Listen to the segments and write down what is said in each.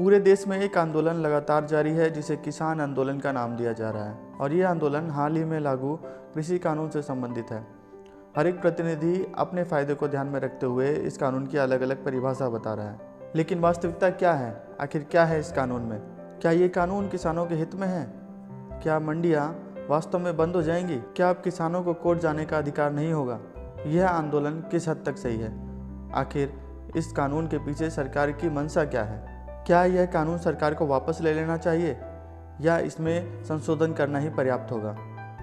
पूरे देश में एक आंदोलन लगातार जारी है जिसे किसान आंदोलन का नाम दिया जा रहा है और ये आंदोलन हाल ही में लागू कृषि कानून से संबंधित है। हर एक प्रतिनिधि अपने फायदे को ध्यान में रखते हुए इस कानून की अलग अलग परिभाषा बता रहा है, लेकिन वास्तविकता क्या है? आखिर क्या है इस कानून में? क्या ये कानून किसानों के हित में है? क्या मंडियाँ वास्तव में बंद हो जाएंगी? क्या अब किसानों को कोर्ट जाने का अधिकार नहीं होगा? यह आंदोलन किस हद तक सही है? आखिर इस कानून के पीछे सरकार की मंशा क्या है? क्या यह कानून सरकार को वापस ले लेना चाहिए या इसमें संशोधन करना ही पर्याप्त होगा?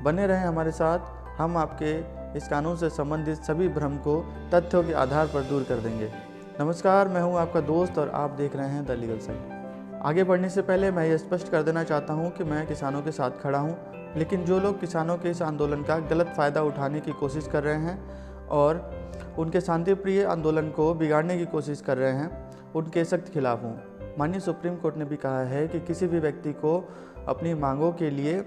बने रहें हमारे साथ, हम आपके इस कानून से संबंधित सभी भ्रम को तथ्यों के आधार पर दूर कर देंगे। नमस्कार, मैं हूं आपका दोस्त और आप देख रहे हैं द लीगल साइड। आगे बढ़ने से पहले मैं ये स्पष्ट कर देना चाहता हूं कि मैं किसानों के साथ खड़ा हूं, लेकिन जो लोग किसानों के इस आंदोलन का गलत फ़ायदा उठाने की कोशिश कर रहे हैं और उनके शांतिप्रिय आंदोलन को बिगाड़ने की कोशिश कर रहे हैं, उनके सख्त खिलाफ हूँ। माननीय सुप्रीम कोर्ट ने भी कहा है कि किसी भी व्यक्ति को अपनी मांगों के लिए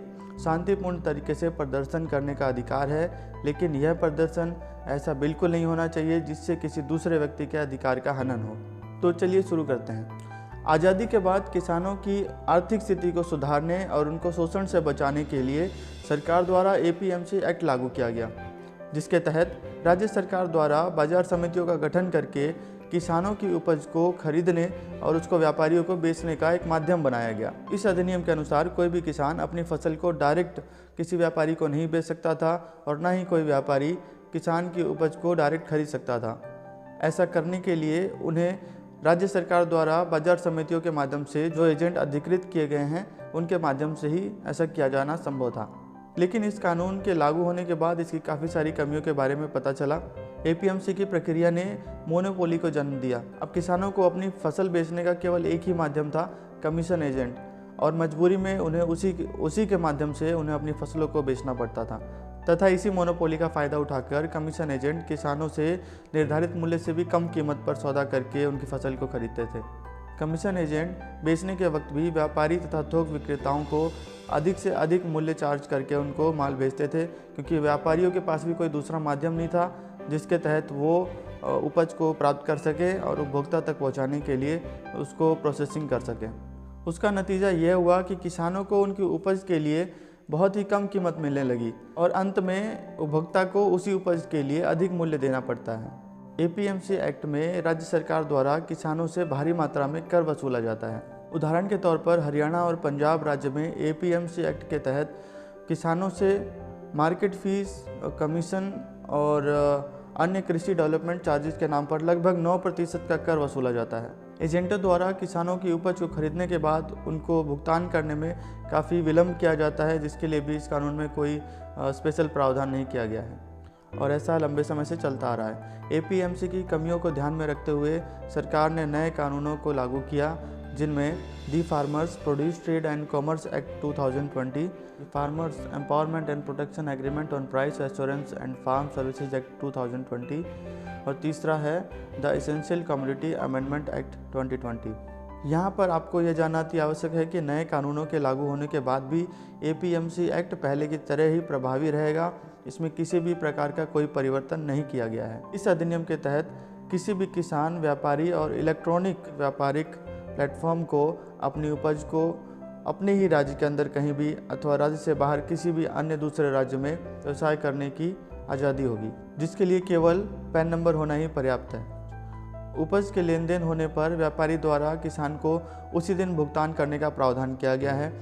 शांतिपूर्ण तरीके से प्रदर्शन करने का अधिकार है, लेकिन यह प्रदर्शन ऐसा बिल्कुल नहीं होना चाहिए जिससे किसी दूसरे व्यक्ति के अधिकार का हनन हो। तो चलिए शुरू करते हैं। आज़ादी के बाद किसानों की आर्थिक स्थिति को सुधारने और उनको शोषण से बचाने के लिए सरकार द्वारा APMC एक्ट लागू किया गया, जिसके तहत राज्य सरकार द्वारा बाजार समितियों का गठन करके किसानों की उपज को खरीदने और उसको व्यापारियों को बेचने का एक माध्यम बनाया गया। इस अधिनियम के अनुसार कोई भी किसान अपनी फसल को डायरेक्ट किसी व्यापारी को नहीं बेच सकता था और न ही कोई व्यापारी किसान की उपज को डायरेक्ट खरीद सकता था। ऐसा करने के लिए उन्हें राज्य सरकार द्वारा बाजार समितियों के माध्यम से जो एजेंट अधिकृत किए गए हैं उनके माध्यम से ही ऐसा किया जाना संभव था। लेकिन इस कानून के लागू होने के बाद इसकी काफ़ी सारी कमियों के बारे में पता चला। APMC की प्रक्रिया ने मोनोपोली को जन्म दिया। अब किसानों को अपनी फसल बेचने का केवल एक ही माध्यम था, कमीशन एजेंट, और मजबूरी में उन्हें उसी के माध्यम से उन्हें अपनी फसलों को बेचना पड़ता था तथा इसी मोनोपोली का फ़ायदा उठाकर कमीशन एजेंट किसानों से निर्धारित मूल्य से भी कम कीमत पर सौदा करके उनकी फसल को खरीदते थे। कमीशन एजेंट बेचने के वक्त भी व्यापारी तथा थोक विक्रेताओं को अधिक से अधिक मूल्य चार्ज करके उनको माल बेचते थे, क्योंकि व्यापारियों के पास भी कोई दूसरा माध्यम नहीं था जिसके तहत वो उपज को प्राप्त कर सके और उपभोक्ता तक पहुंचाने के लिए उसको प्रोसेसिंग कर सके। उसका नतीजा यह हुआ कि किसानों को उनकी उपज के लिए बहुत ही कम कीमत मिलने लगी और अंत में उपभोक्ता को उसी उपज के लिए अधिक मूल्य देना पड़ता है। APMC एक्ट में राज्य सरकार द्वारा किसानों से भारी मात्रा में कर वसूला जाता है। उदाहरण के तौर पर हरियाणा और पंजाब राज्य में APMC एक्ट के तहत किसानों से मार्केट फीस, कमीशन और अन्य कृषि डेवलपमेंट चार्जेस के नाम पर लगभग 9% का कर वसूला जाता है। एजेंटों द्वारा किसानों की उपज को खरीदने के बाद उनको भुगतान करने में काफ़ी विलम्ब किया जाता है, जिसके लिए भी इस कानून में कोई स्पेशल प्रावधान नहीं किया गया है और ऐसा लंबे समय से चलता आ रहा है। APMC की कमियों को ध्यान में रखते हुए सरकार ने नए कानूनों को लागू किया, जिनमें the farmers produce trade and commerce act 2020, farmers empowerment and protection agreement on price assurance and farm services act 2020 और तीसरा है the essential commodity amendment act 2020। यहाँ पर आपको यह जानना अति आवश्यक है कि नए कानूनों के लागू होने के बाद भी APMC एक्ट पहले की तरह ही प्रभावी रहेगा। इसमें किसी भी प्रकार का कोई परिवर्तन नहीं किया गया है। इस अधिनियम के तहत किसी भी किसान, व्यापारी और इलेक्ट्रॉनिक व्यापारिक प्लेटफॉर्म को अपनी उपज को अपने ही राज्य के अंदर कहीं भी अथवा राज्य से बाहर किसी भी अन्य दूसरे राज्य में व्यवसाय करने की आज़ादी होगी, जिसके लिए केवल पैन नंबर होना ही पर्याप्त है। उपज के लेन देन होने पर व्यापारी द्वारा किसान को उसी दिन भुगतान करने का प्रावधान किया गया है।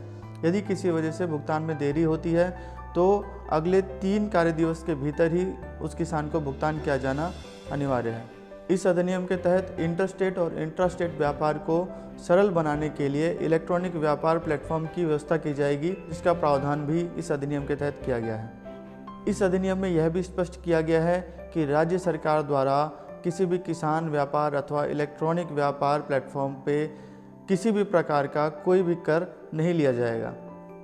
यदि किसी वजह से भुगतान में देरी होती है तो अगले 3 कार्य दिवस के भीतर ही उस किसान को भुगतान किया जाना अनिवार्य है। इस अधिनियम के तहत इंटरस्टेट और इंट्रास्टेट व्यापार को सरल बनाने के लिए इलेक्ट्रॉनिक व्यापार प्लेटफॉर्म की व्यवस्था की जाएगी, जिसका प्रावधान भी इस अधिनियम के तहत किया गया है। इस अधिनियम में यह भी स्पष्ट किया गया है कि राज्य सरकार द्वारा किसी भी किसान व्यापार अथवा इलेक्ट्रॉनिक व्यापार प्लेटफॉर्म पे किसी भी प्रकार का कोई भी कर नहीं लिया जाएगा।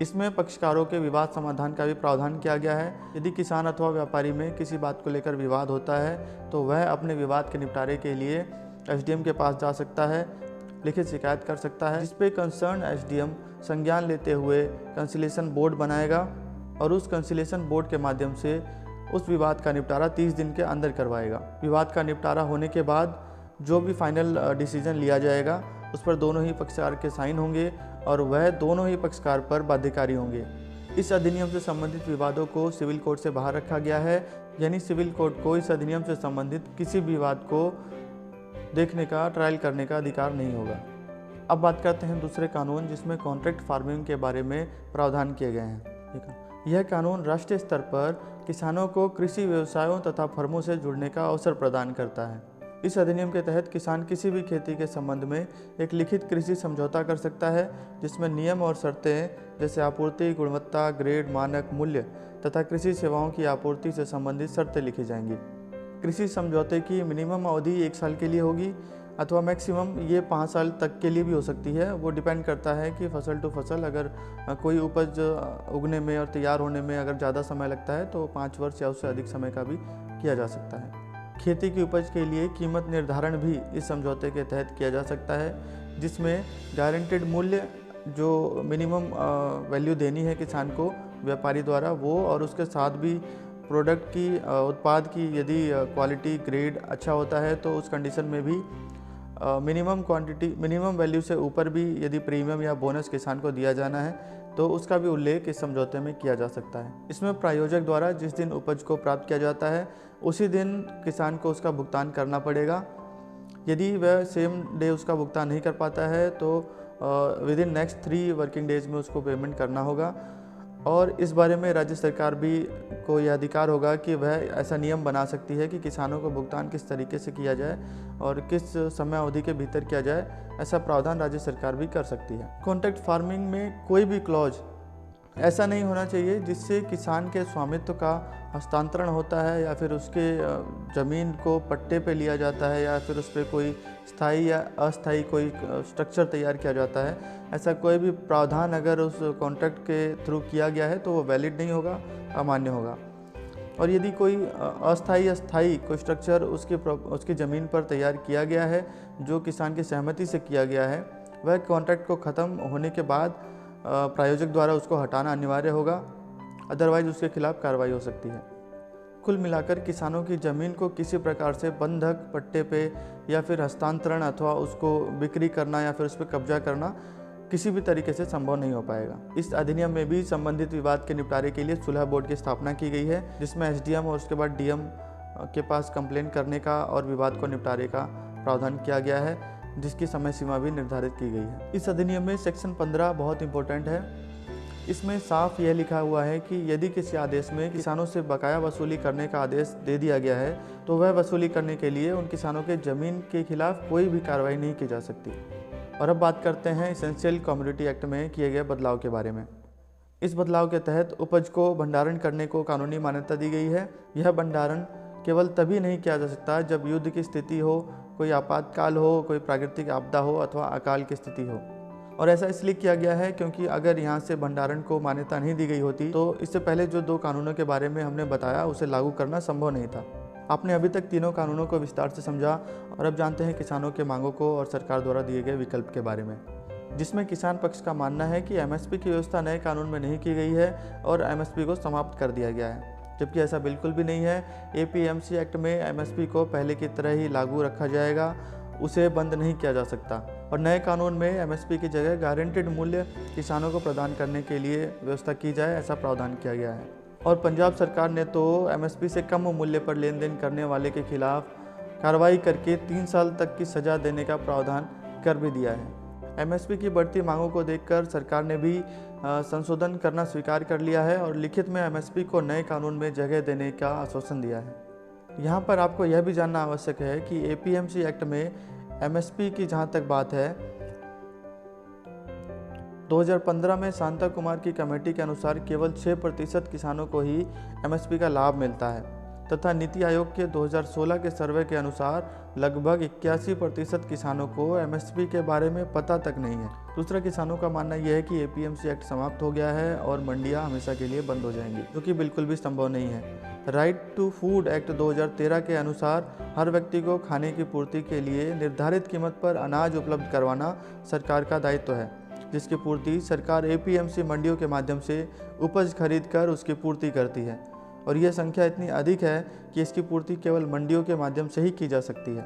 इसमें पक्षकारों के विवाद समाधान का भी प्रावधान किया गया है। यदि किसान अथवा व्यापारी में किसी बात को लेकर विवाद होता है तो वह अपने विवाद के निपटारे के लिए SDM के पास जा सकता है, लिखित शिकायत कर सकता है, जिस पे कंसर्न SDM संज्ञान लेते हुए कंसिलेशन बोर्ड बनाएगा और उस कंसिलेशन बोर्ड के माध्यम से उस विवाद का निपटारा 30 दिन के अंदर करवाएगा। विवाद का निपटारा होने के बाद जो भी फाइनल डिसीजन लिया जाएगा उस पर दोनों ही पक्षकार के साइन होंगे और वह दोनों ही पक्षकार पर बाध्यकारी होंगे। इस अधिनियम से संबंधित विवादों को सिविल कोर्ट से बाहर रखा गया है, यानी सिविल कोर्ट को इस अधिनियम से संबंधित किसी भी विवाद को देखने का, ट्रायल करने का अधिकार नहीं होगा। अब बात करते हैं दूसरे कानून जिसमें कॉन्ट्रैक्ट फार्मिंग के बारे में प्रावधान किए गए हैं। यह कानून राष्ट्रीय स्तर पर किसानों को कृषि व्यवसायों तथा फर्मों से जुड़ने का अवसर प्रदान करता है। इस अधिनियम के तहत किसान किसी भी खेती के संबंध में एक लिखित कृषि समझौता कर सकता है, जिसमें नियम और शर्तें जैसे आपूर्ति, गुणवत्ता, ग्रेड, मानक, मूल्य तथा कृषि सेवाओं की आपूर्ति से संबंधित शर्तें लिखी जाएंगी। कृषि समझौते की मिनिमम अवधि 1 साल के लिए होगी अथवा मैक्सिमम ये 5 साल तक के लिए भी हो सकती है। वो डिपेंड करता है कि फसल टू फसल, अगर कोई उपज उगने में और तैयार होने में अगर ज़्यादा समय लगता है तो 5 वर्ष या उससे अधिक समय का भी किया जा सकता है। खेती की उपज के लिए कीमत निर्धारण भी इस समझौते के तहत किया जा सकता है, जिसमें गारंटेड मूल्य जो मिनिमम वैल्यू देनी है किसान को व्यापारी द्वारा वो, और उसके साथ भी प्रोडक्ट की उत्पाद की यदि क्वालिटी ग्रेड अच्छा होता है तो उस कंडीशन में भी मिनिमम क्वांटिटी, मिनिमम वैल्यू से ऊपर भी यदि प्रीमियम या बोनस किसान को दिया जाना है तो उसका भी उल्लेख इस समझौते में किया जा सकता है। इसमें प्रायोजक द्वारा जिस दिन उपज को प्राप्त किया जाता है उसी दिन किसान को उसका भुगतान करना पड़ेगा। यदि वह सेम डे उसका भुगतान नहीं कर पाता है तो with in next 3 working days में उसको पेमेंट करना होगा। और इस बारे में राज्य सरकार भी को यह अधिकार होगा कि वह ऐसा नियम बना सकती है कि किसानों को भुगतान किस तरीके से किया जाए और किस समय अवधि के भीतर किया जाए, ऐसा प्रावधान राज्य सरकार भी कर सकती है। कॉन्ट्रैक्ट फार्मिंग में कोई भी क्लॉज ऐसा नहीं होना चाहिए जिससे किसान के स्वामित्व का हस्तांतरण होता है या फिर उसके ज़मीन को पट्टे पे लिया जाता है या फिर उस पर कोई स्थायी या अस्थायी कोई स्ट्रक्चर तैयार किया जाता है। ऐसा कोई भी प्रावधान अगर उस कॉन्ट्रैक्ट के थ्रू किया गया है तो वो वैलिड नहीं होगा, अमान्य होगा। और यदि कोई अस्थायी या स्थायी कोई स्ट्रक्चर उसकी ज़मीन पर तैयार किया गया है जो किसान की सहमति से किया गया है, वह कॉन्ट्रैक्ट को ख़त्म होने के बाद प्रायोजक द्वारा उसको हटाना अनिवार्य होगा, अदरवाइज उसके खिलाफ कार्रवाई हो सकती है। कुल मिलाकर किसानों की ज़मीन को किसी प्रकार से बंधक, पट्टे पे या फिर हस्तांतरण अथवा उसको बिक्री करना या फिर उस पर कब्जा करना किसी भी तरीके से संभव नहीं हो पाएगा। इस अधिनियम में भी संबंधित विवाद के निपटारे के लिए सुलह बोर्ड की स्थापना की गई है, जिसमें एसडीएम और उसके बाद डीएम के पास कंप्लेन करने का और विवाद को निपटारे का प्रावधान किया गया है, जिसकी समय सीमा भी निर्धारित की गई है। इस अधिनियम में सेक्शन 15 बहुत इंपॉर्टेंट है। इसमें साफ यह लिखा हुआ है कि यदि किसी आदेश में किसानों से बकाया वसूली करने का आदेश दे दिया गया है तो वह वसूली करने के लिए उन किसानों के ज़मीन के खिलाफ कोई भी कार्रवाई नहीं की जा सकती। और अब बात करते हैं एसेंशियल कमोडिटी एक्ट में किए गए बदलाव के बारे में। इस बदलाव के तहत उपज को भंडारण करने को कानूनी मान्यता दी गई है। यह भंडारण केवल तभी नहीं किया जा सकता जब युद्ध की स्थिति हो, कोई आपातकाल हो, कोई प्राकृतिक आपदा हो अथवा अकाल की स्थिति हो। और ऐसा इसलिए किया गया है क्योंकि अगर यहाँ से भंडारण को मान्यता नहीं दी गई होती तो इससे पहले जो 2 कानूनों के बारे में हमने बताया उसे लागू करना संभव नहीं था। आपने अभी तक तीनों कानूनों को विस्तार से समझा और अब जानते हैं किसानों के मांगों को और सरकार द्वारा दिए गए विकल्प के बारे में, जिसमें किसान पक्ष का मानना है कि एमएसपी की व्यवस्था नए कानून में नहीं की गई है और एमएसपी को समाप्त कर दिया गया है, जबकि ऐसा बिल्कुल भी नहीं है। एपीएमसी एक्ट में एमएसपी को पहले की तरह ही लागू रखा जाएगा, उसे बंद नहीं किया जा सकता। और नए कानून में एमएसपी की जगह गारंटेड मूल्य किसानों को प्रदान करने के लिए व्यवस्था की जाए, ऐसा प्रावधान किया गया है। और पंजाब सरकार ने तो एमएसपी से कम मूल्य पर लेन देन करने वाले के खिलाफ कार्रवाई करके 3 साल तक की सजा देने का प्रावधान कर भी दिया है। एमएसपी की बढ़ती मांगों को देखकर सरकार ने भी संशोधन करना स्वीकार कर लिया है और लिखित में एमएसपी को नए कानून में जगह देने का आश्वासन दिया है। यहाँ पर आपको यह भी जानना आवश्यक है कि एपीएमसी एक्ट में एमएसपी की जहाँ तक बात है, 2015 में शांता कुमार की कमेटी के अनुसार केवल 6% किसानों को ही एमएसपी का लाभ मिलता है तथा नीति आयोग के 2016 के सर्वे के अनुसार लगभग 81% किसानों को एमएसपी के बारे में पता तक नहीं है। दूसरा, किसानों का मानना यह है कि एपीएमसी एक्ट समाप्त हो गया है और मंडियां हमेशा के लिए बंद हो जाएंगी, जो कि बिल्कुल भी संभव नहीं है। राइट टू फूड एक्ट 2013 के अनुसार हर व्यक्ति को खाने की पूर्ति के लिए निर्धारित कीमत पर अनाज उपलब्ध करवाना सरकार का दायित्व है, जिसकी पूर्ति सरकार एपीएमसी मंडियों के माध्यम से उपज खरीद कर उसकी पूर्ति करती है। और यह संख्या इतनी अधिक है कि इसकी पूर्ति केवल मंडियों के माध्यम से ही की जा सकती है।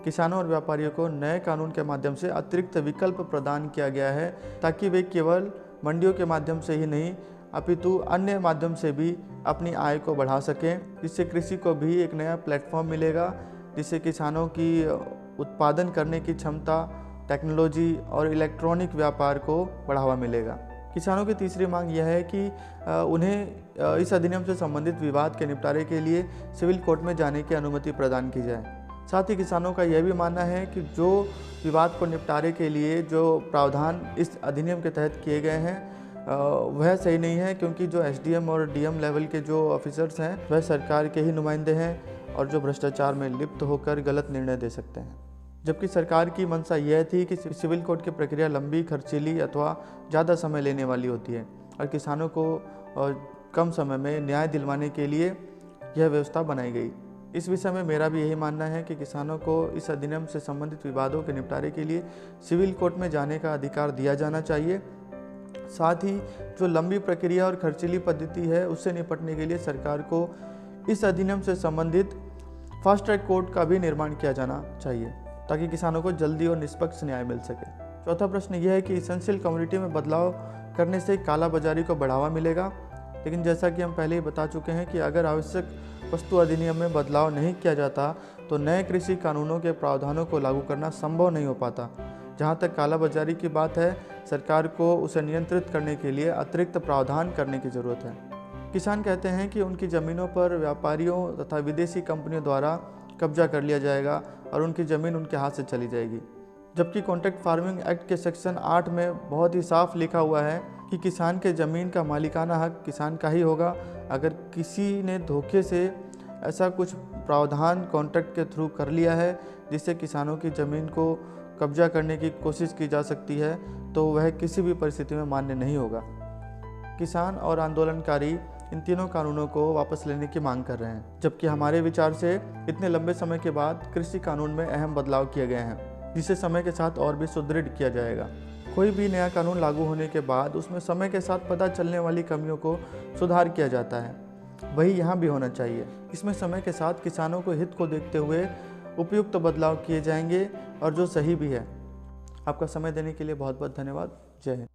किसानों और व्यापारियों को नए कानून के माध्यम से अतिरिक्त विकल्प प्रदान किया गया है ताकि वे केवल मंडियों के माध्यम से ही नहीं अपितु अन्य माध्यम से भी अपनी आय को बढ़ा सकें। जिससे कृषि को भी एक नया प्लेटफॉर्म मिलेगा, जिससे किसानों की उत्पादन करने की क्षमता, टेक्नोलॉजी और इलेक्ट्रॉनिक व्यापार को बढ़ावा मिलेगा। किसानों की तीसरी मांग यह है कि उन्हें इस अधिनियम से संबंधित विवाद के निपटारे के लिए सिविल कोर्ट में जाने की अनुमति प्रदान की जाए। साथ ही किसानों का यह भी मानना है कि जो विवाद को निपटारे के लिए जो प्रावधान इस अधिनियम के तहत किए गए हैं वह सही नहीं है, क्योंकि जो एसडीएम और डीएम लेवल के जो ऑफिसर्स हैं वह सरकार के ही नुमाइंदे हैं और जो भ्रष्टाचार में लिप्त होकर गलत निर्णय दे सकते हैं। जबकि सरकार की मंशा यह थी कि सिविल कोर्ट की प्रक्रिया लंबी, खर्चीली अथवा ज़्यादा समय लेने वाली होती है और किसानों को कम समय में न्याय दिलवाने के लिए यह व्यवस्था बनाई गई। इस विषय में मेरा भी यही मानना है कि किसानों को इस अधिनियम से संबंधित विवादों के निपटारे के लिए सिविल कोर्ट में जाने का अधिकार दिया जाना चाहिए। साथ ही जो लंबी प्रक्रिया और खर्चीली पद्धति है उससे निपटने के लिए सरकार को इस अधिनियम से संबंधित फास्ट ट्रैक कोर्ट का भी निर्माण किया जाना चाहिए ताकि किसानों को जल्दी और निष्पक्ष न्याय मिल सके। चौथा प्रश्न यह है कि एसेंशियल कमोडिटी में बदलाव करने से कालाबाजारी को बढ़ावा मिलेगा, लेकिन जैसा कि हम पहले ही बता चुके हैं कि अगर आवश्यक वस्तु अधिनियम में बदलाव नहीं किया जाता तो नए कृषि कानूनों के प्रावधानों को लागू करना संभव नहीं हो पाता। जहां तक कालाबाजारी की बात है, सरकार को उसे नियंत्रित करने के लिए अतिरिक्त प्रावधान करने की ज़रूरत है। किसान कहते हैं कि उनकी ज़मीनों पर व्यापारियों तथा विदेशी कंपनियों द्वारा कब्जा कर लिया जाएगा और उनकी ज़मीन उनके हाथ से चली जाएगी। जबकि कॉन्ट्रैक्ट फार्मिंग एक्ट के सेक्शन 8 में बहुत ही साफ लिखा हुआ है कि किसान के ज़मीन का मालिकाना हक किसान का ही होगा। अगर किसी ने धोखे से ऐसा कुछ प्रावधान कॉन्ट्रैक्ट के थ्रू कर लिया है जिससे किसानों की ज़मीन को कब्जा करने की कोशिश की जा सकती है तो वह किसी भी परिस्थिति में मान्य नहीं होगा। किसान और आंदोलनकारी इन तीनों कानूनों को वापस लेने की मांग कर रहे हैं, जबकि हमारे विचार से इतने लंबे समय के बाद कृषि कानून में अहम बदलाव किए गए हैं जिसे समय के साथ और भी सुदृढ़ किया जाएगा। कोई भी नया कानून लागू होने के बाद उसमें समय के साथ पता चलने वाली कमियों को सुधार किया जाता है, वही यहाँ भी होना चाहिए। इसमें समय के साथ किसानों को हित को देखते हुए उपयुक्त बदलाव किए जाएंगे और जो सही भी है। आपका समय देने के लिए बहुत बहुत धन्यवाद। जय हिंद।